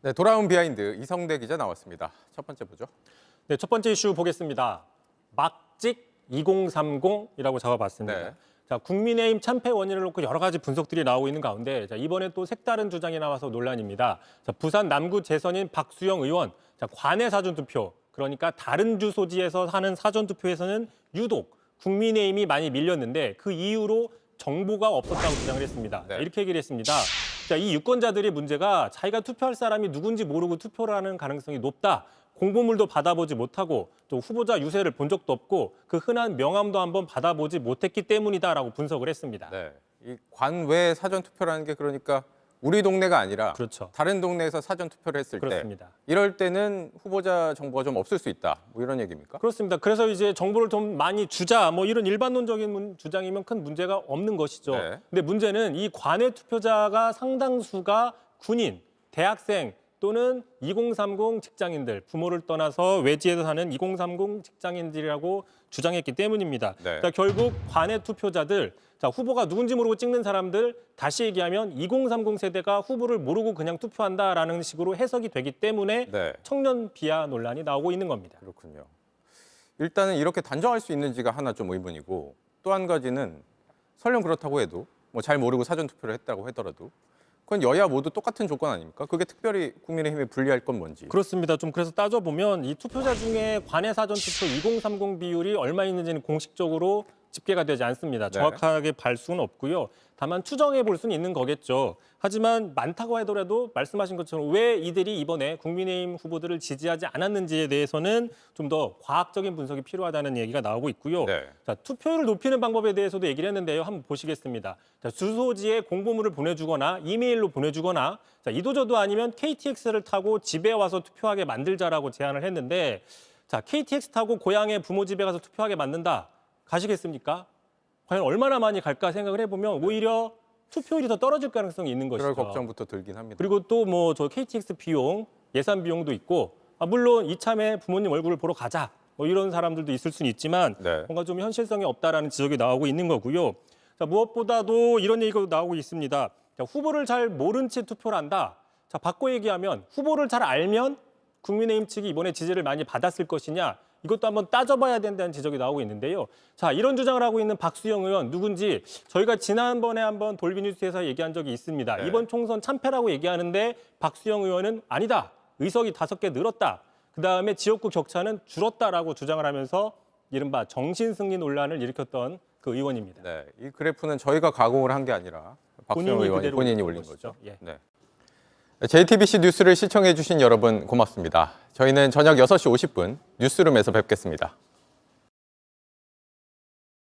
네, 돌아온 비하인드 이성대 기자 나왔습니다. 첫 번째 보죠. 네, 첫 번째 이슈 보겠습니다. 막직 2030이라고 적어봤습니다. 네. 자, 국민의힘 참패 원인을 놓고 여러 가지 분석들이 나오고 있는 가운데 이번에 또 색다른 주장이 나와서 논란입니다. 부산 남구 재선인 박수영 의원, 관내 사전투표, 그러니까 다른 주소지에서 하는 사전투표에서는 유독 국민의힘이 많이 밀렸는데 그 이유로 정보가 없었다고 주장을 했습니다. 네. 이렇게 얘기를 했습니다. 이 유권자들의 문제가 자기가 투표할 사람이 누군지 모르고 투표를 하는 가능성이 높다. 공보물도 받아보지 못하고 또 후보자 유세를 본 적도 없고 그 흔한 명함도 한번 받아보지 못했기 때문이다라고 분석을 했습니다. 네, 이 관외 사전 투표라는 게 그러니까 우리 동네가 아니라 그렇죠. 다른 동네에서 사전 투표를 했을 그렇습니다. 때 이럴 때는 후보자 정보가 좀 없을 수 있다. 뭐 이런 얘기입니까? 그렇습니다. 그래서 이제 정보를 좀 많이 주자 뭐 이런 일반론적인 주장이면 큰 문제가 없는 것이죠. 네. 근데 문제는 이 관외 투표자가 상당수가 군인, 대학생 또는 2030 직장인들, 부모를 떠나서 외지에서 사는 2030 직장인들이라고 주장했기 때문입니다. 네. 결국 관외 투표자들, 후보가 누군지 모르고 찍는 사람들, 다시 얘기하면 2030 세대가 후보를 모르고 그냥 투표한다라는 식으로 해석이 되기 때문에 네. 청년 비하 논란이 나오고 있는 겁니다. 그렇군요. 일단은 이렇게 단정할 수 있는지가 하나 좀 의문이고 또 한 가지는 설령 그렇다고 해도 뭐 잘 모르고 사전 투표를 했다고 하더라도 그건 여야 모두 똑같은 조건 아닙니까? 그게 특별히 국민의힘에 불리할 건 뭔지. 그렇습니다. 좀 그래서 따져보면 이 투표자 중에 관외 사전투표 2030 비율이 얼마 있는지는 공식적으로 집계가 되지 않습니다. 정확하게 발 수는 없고요. 다만 추정해 볼 수는 있는 거겠죠. 하지만 많다고 하더라도 말씀하신 것처럼 왜 이들이 이번에 국민의힘 후보들을 지지하지 않았는지에 대해서는 좀 더 과학적인 분석이 필요하다는 얘기가 나오고 있고요. 네. 투표율을 높이는 방법에 대해서도 얘기를 했는데요. 한번 보시겠습니다. 주소지에 공보물을 보내주거나 이메일로 보내주거나 이도저도 아니면 KTX를 타고 집에 와서 투표하게 만들자라고 제안을 했는데 KTX 타고 고향의 부모 집에 가서 투표하게 만든다. 가시겠습니까? 과연 얼마나 많이 갈까 생각을 해보면 오히려 투표율이 더 떨어질 가능성이 있는 것이죠. 그럴 걱정부터 들긴 합니다. 그리고 또 뭐 저 KTX 비용, 예산 비용도 있고 물론 이참에 부모님 얼굴을 보러 가자 뭐 이런 사람들도 있을 수는 있지만 네. 뭔가 좀 현실성이 없다라는 지적이 나오고 있는 거고요. 무엇보다도 이런 얘기가 나오고 있습니다. 후보를 잘 모른 채 투표를 한다. 바꿔 얘기하면 후보를 잘 알면 국민의힘 측이 이번에 지지를 많이 받았을 것이냐. 이것도 한번 따져봐야 된다는 지적이 나오고 있는데요. 이런 주장을 하고 있는 박수영 의원 누군지 저희가 지난번에 한번 돌비뉴스에서 얘기한 적이 있습니다. 네. 이번 총선 참패라고 얘기하는데 박수영 의원은 아니다. 의석이 5개 늘었다. 그다음에 지역구 격차는 줄었다라고 주장을 하면서 이른바 정신승리 논란을 일으켰던 그 의원입니다. 네, 이 그래프는 저희가 가공을 한 게 아니라 박수영 의원이 그대로 본인이 올린 올린 거죠. 예. 네. JTBC 뉴스를 시청해 주신 여러분 고맙습니다. 저희는 저녁 6시 50분 뉴스룸에서 뵙겠습니다.